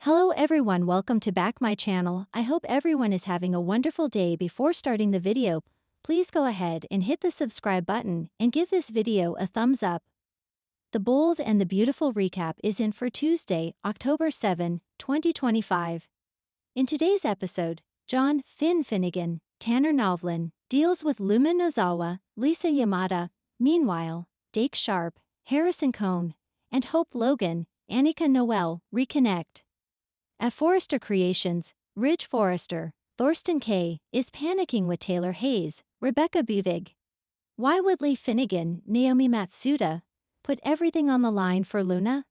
Hello everyone, welcome to back my channel. I hope everyone is having a wonderful day. Before starting the video, please go ahead and hit the subscribe button and give this video a thumbs up. The bold and the beautiful recap is in for Tuesday, October 7, 2025. In today's episode, John Finn Finnegan, Tanner Novlin, deals with Luma Nozawa, Lisa Yamada. Meanwhile, Deke Sharp, Harrison Cohn, and Hope Logan, Annika Noel, reconnect. At Forrester Creations, Ridge Forrester, Thorsten Kaye, is panicking with Taylor Hayes, Rebecca Buvig. Why would Lee Finnegan, Naomi Matsuda, put everything on the line for Luna?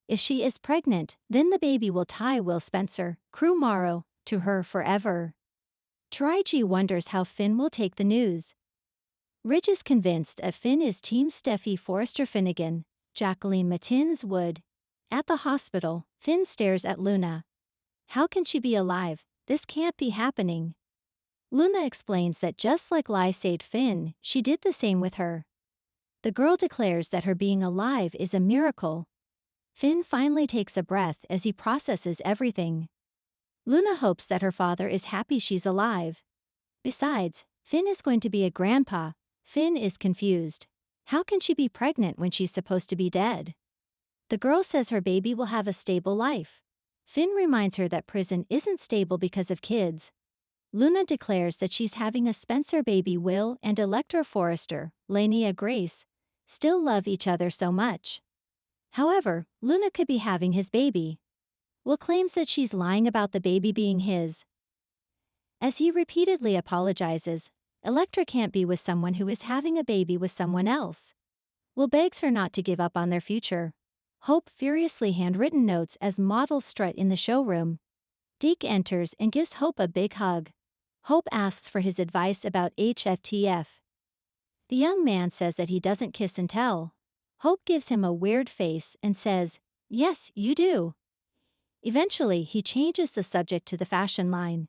If she is pregnant, then the baby will tie Will Spencer, Crew Morrow, to her forever. Taraji wonders how Finn will take the news. Ridge is convinced that Finn is Team Steffi Forrester Finnegan, Jacqueline Matins Wood. At the hospital, Finn stares at Luna. How can she be alive? This can't be happening. Luna explains that just like Lai saved Finn, she did the same with her. The girl declares that her being alive is a miracle. Finn finally takes a breath as he processes everything. Luna hopes that her father is happy she's alive. Besides, Finn is going to be a grandpa. Finn is confused. How can she be pregnant when she's supposed to be dead? The girl says her baby will have a stable life. Finn reminds her that prison isn't stable because of kids. Luna declares that she's having a Spencer baby. Will and Electra Forrester, Lania Grace, still love each other so much. However, Luna could be having his baby. Will claims that she's lying about the baby being his. As he repeatedly apologizes, Electra can't be with someone who is having a baby with someone else. Will begs her not to give up on their future. Hope furiously handwritten notes as models strut in the showroom. Deke enters and gives Hope a big hug. Hope asks for his advice about HFTF. The young man says that he doesn't kiss and tell. Hope gives him a weird face and says, "Yes, you do." Eventually, he changes the subject to the fashion line.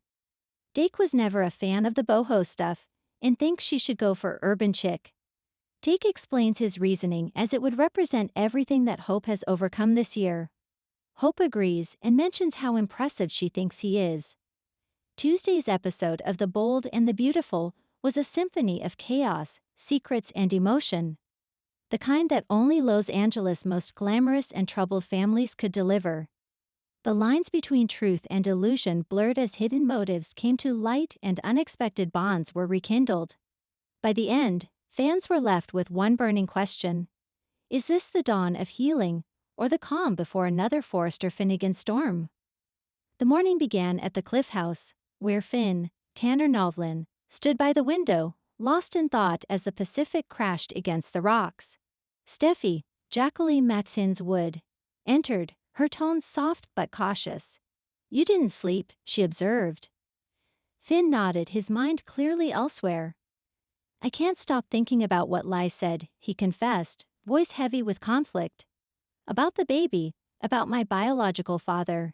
Deke was never a fan of the boho stuff and thinks she should go for urban chic. Deke explains his reasoning as it would represent everything that Hope has overcome this year. Hope agrees and mentions how impressive she thinks he is. Tuesday's episode of The Bold and the Beautiful was a symphony of chaos, secrets, and emotion. The kind that only Los Angeles' most glamorous and troubled families could deliver. The lines between truth and illusion blurred as hidden motives came to light and unexpected bonds were rekindled. By the end, fans were left with one burning question. Is this the dawn of healing, or the calm before another Forrester Finnegan storm? The morning began at the Cliff House, where Finn, Tanner Novlin, stood by the window, lost in thought as the Pacific crashed against the rocks. Steffi, Jacqueline Matins Wood, entered, her tone soft but cautious. "You didn't sleep," she observed. Finn nodded, his mind clearly elsewhere. "I can't stop thinking about what Lai said," he confessed, voice heavy with conflict. "About the baby, about my biological father."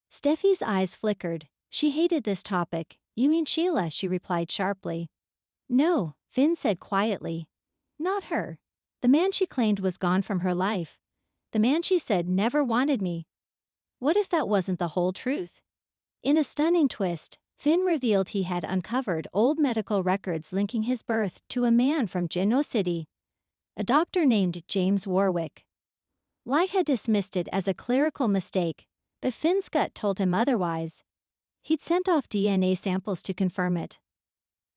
Steffi's eyes flickered. She hated this topic. "You mean Sheila?" she replied sharply. "No," Finn said quietly. "Not her. The man she claimed was gone from her life. The man she said never wanted me." What if that wasn't the whole truth? In a stunning twist, Finn revealed he had uncovered old medical records linking his birth to a man from Genoa City, a doctor named James Warwick. Lai had dismissed it as a clerical mistake, but Finn's gut told him otherwise. He'd sent off DNA samples to confirm it.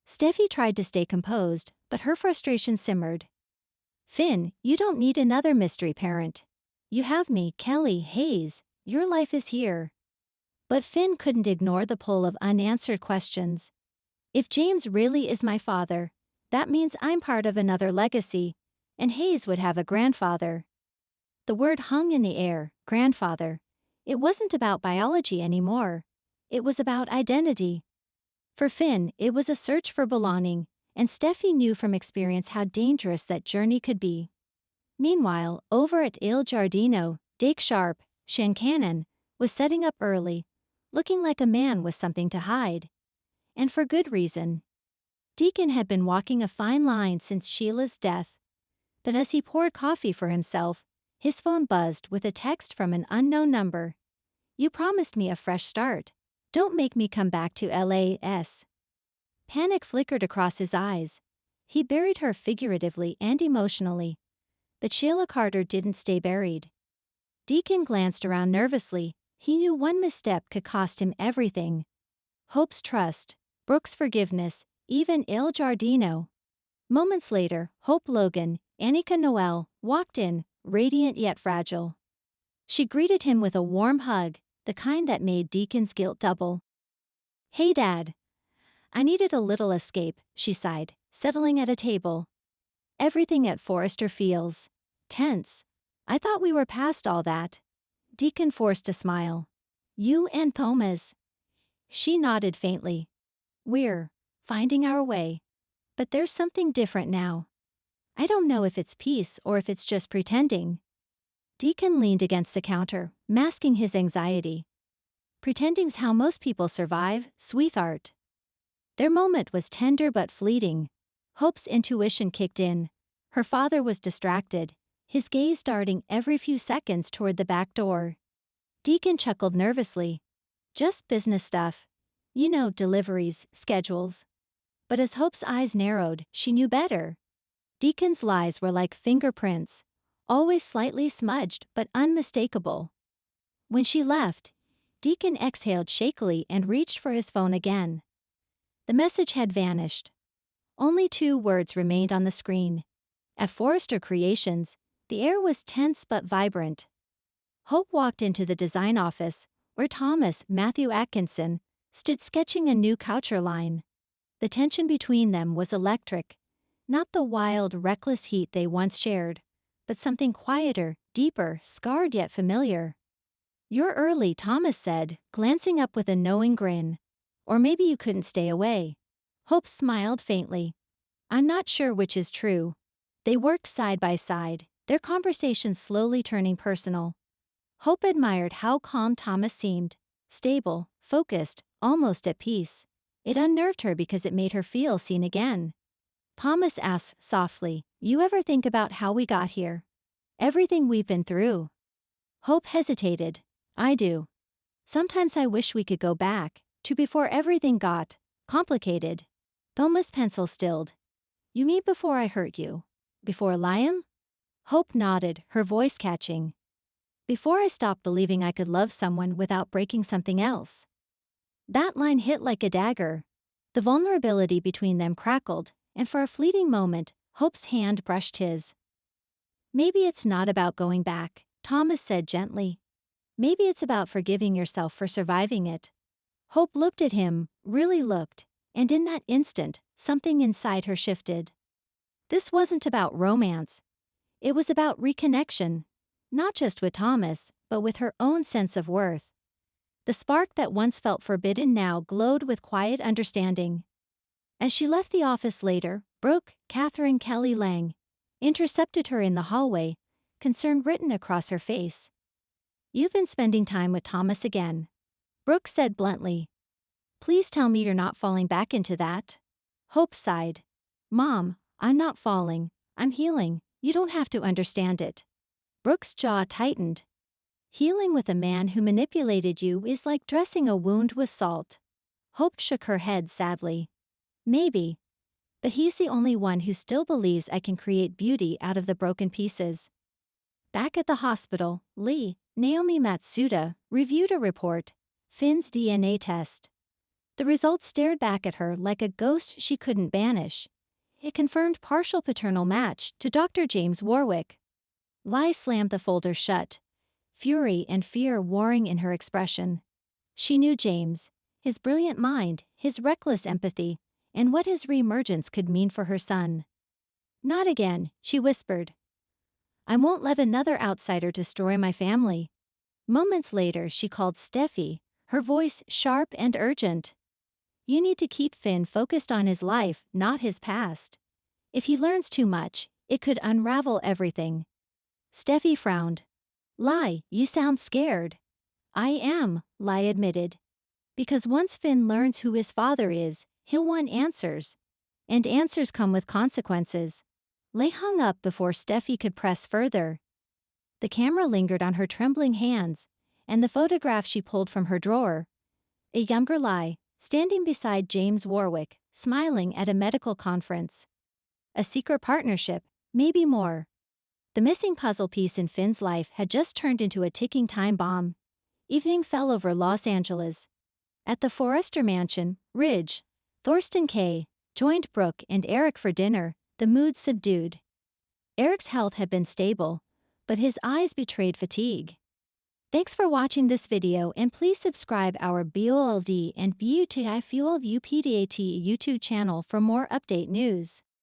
Steffi tried to stay composed, but her frustration simmered. "Finn, you don't need another mystery parent. You have me, Kelly Hayes. Your life is here." But Finn couldn't ignore the pull of unanswered questions. If James really is my father, that means I'm part of another legacy, and Hayes would have a grandfather. The word hung in the air, grandfather. It wasn't about biology anymore. It was about identity. For Finn, it was a search for belonging, and Steffi knew from experience how dangerous that journey could be. Meanwhile, over at Il Giardino, Deke Sharp, Shankannon, was setting up early, looking like a man with something to hide. And for good reason. Deacon had been walking a fine line since Sheila's death. But as he poured coffee for himself, his phone buzzed with a text from an unknown number. You promised me a fresh start. Don't make me come back to LAS. Panic flickered across his eyes. He buried her figuratively and emotionally. But Sheila Carter didn't stay buried. Deacon glanced around nervously. He knew one misstep could cost him everything. Hope's trust, Brooke's forgiveness, even Il Giardino. Moments later, Hope Logan, Annika Noel, walked in, radiant yet fragile. She greeted him with a warm hug, the kind that made Deacon's guilt double. "Hey Dad. I needed a little escape," she sighed, settling at a table. "Everything at Forrester feels tense. I thought we were past all that." Deacon forced a smile. "You and Thomas." She nodded faintly. "We're finding our way. But there's something different now. I don't know if it's peace or if it's just pretending." Deacon leaned against the counter, masking his anxiety. "Pretending's how most people survive, sweetheart." Their moment was tender but fleeting. Hope's intuition kicked in. Her father was distracted, his gaze darting every few seconds toward the back door. Deacon chuckled nervously. "Just business stuff. You know, deliveries, schedules." But as Hope's eyes narrowed, she knew better. Deacon's lies were like fingerprints, always slightly smudged but unmistakable. When she left, Deacon exhaled shakily and reached for his phone again. The message had vanished. Only 2 words remained on the screen. At Forrester Creations, the air was tense but vibrant. Hope walked into the design office, where Thomas Matthew Atkinson stood sketching a new couture line. The tension between them was electric, not the wild, reckless heat they once shared, but something quieter, deeper, scarred yet familiar. "You're early," Thomas said, glancing up with a knowing grin. "Or maybe you couldn't stay away." Hope smiled faintly. "I'm not sure which is true." They worked side by side, their conversation slowly turning personal. Hope admired how calm Thomas seemed, stable, focused, almost at peace. It unnerved her because it made her feel seen again. Thomas asked softly, "You ever think about how we got here? Everything we've been through?" Hope hesitated. "I do. Sometimes I wish we could go back to before everything got complicated." Thomas' pencil stilled. "You mean before I hurt you? Before Liam?" Hope nodded, her voice catching. "Before I stopped believing I could love someone without breaking something else." That line hit like a dagger. The vulnerability between them crackled, and for a fleeting moment, Hope's hand brushed his. "Maybe it's not about going back," Thomas said gently. "Maybe it's about forgiving yourself for surviving it." Hope looked at him, really looked, and in that instant, something inside her shifted. This wasn't about romance. It was about reconnection, not just with Thomas, but with her own sense of worth. The spark that once felt forbidden now glowed with quiet understanding. As she left the office later, Brooke, Catherine Kelly Lang, intercepted her in the hallway, concern written across her face. "You've been spending time with Thomas again," Brooke said bluntly. "Please tell me you're not falling back into that." Hope sighed. "Mom, I'm not falling. I'm healing. You don't have to understand it." Brooke's jaw tightened. "Healing with a man who manipulated you is like dressing a wound with salt." Hope shook her head sadly. "Maybe. But he's the only one who still believes I can create beauty out of the broken pieces." Back at the hospital, Naomi Matsuda, reviewed a report, Finn's DNA test. The results stared back at her like a ghost she couldn't banish. It confirmed partial paternal match to Dr. James Warwick. Lai slammed the folder shut, fury and fear warring in her expression. She knew James, his brilliant mind, his reckless empathy, and what his reemergence could mean for her son. "Not again," she whispered. "I won't let another outsider destroy my family." Moments later, she called Steffi, her voice sharp and urgent. "You need to keep Finn focused on his life, not his past. If he learns too much, it could unravel everything." Steffi frowned. "Lai, you sound scared." "I am," Lai admitted. "Because once Finn learns who his father is, he'll want answers. And answers come with consequences." Lai hung up before Steffi could press further. The camera lingered on her trembling hands, and the photograph she pulled from her drawer. A younger Lie, standing beside James Warwick, smiling at a medical conference. A secret partnership, maybe more. The missing puzzle piece in Finn's life had just turned into a ticking time bomb. Evening fell over Los Angeles. At the Forrester mansion, Ridge, Thorsten Kaye, joined Brooke and Eric for dinner, the mood subdued. Eric's health had been stable, but his eyes betrayed fatigue. Thanks for watching this video and please subscribe our BOLD and BUTI Fuel UPDAT YouTube channel for more update news.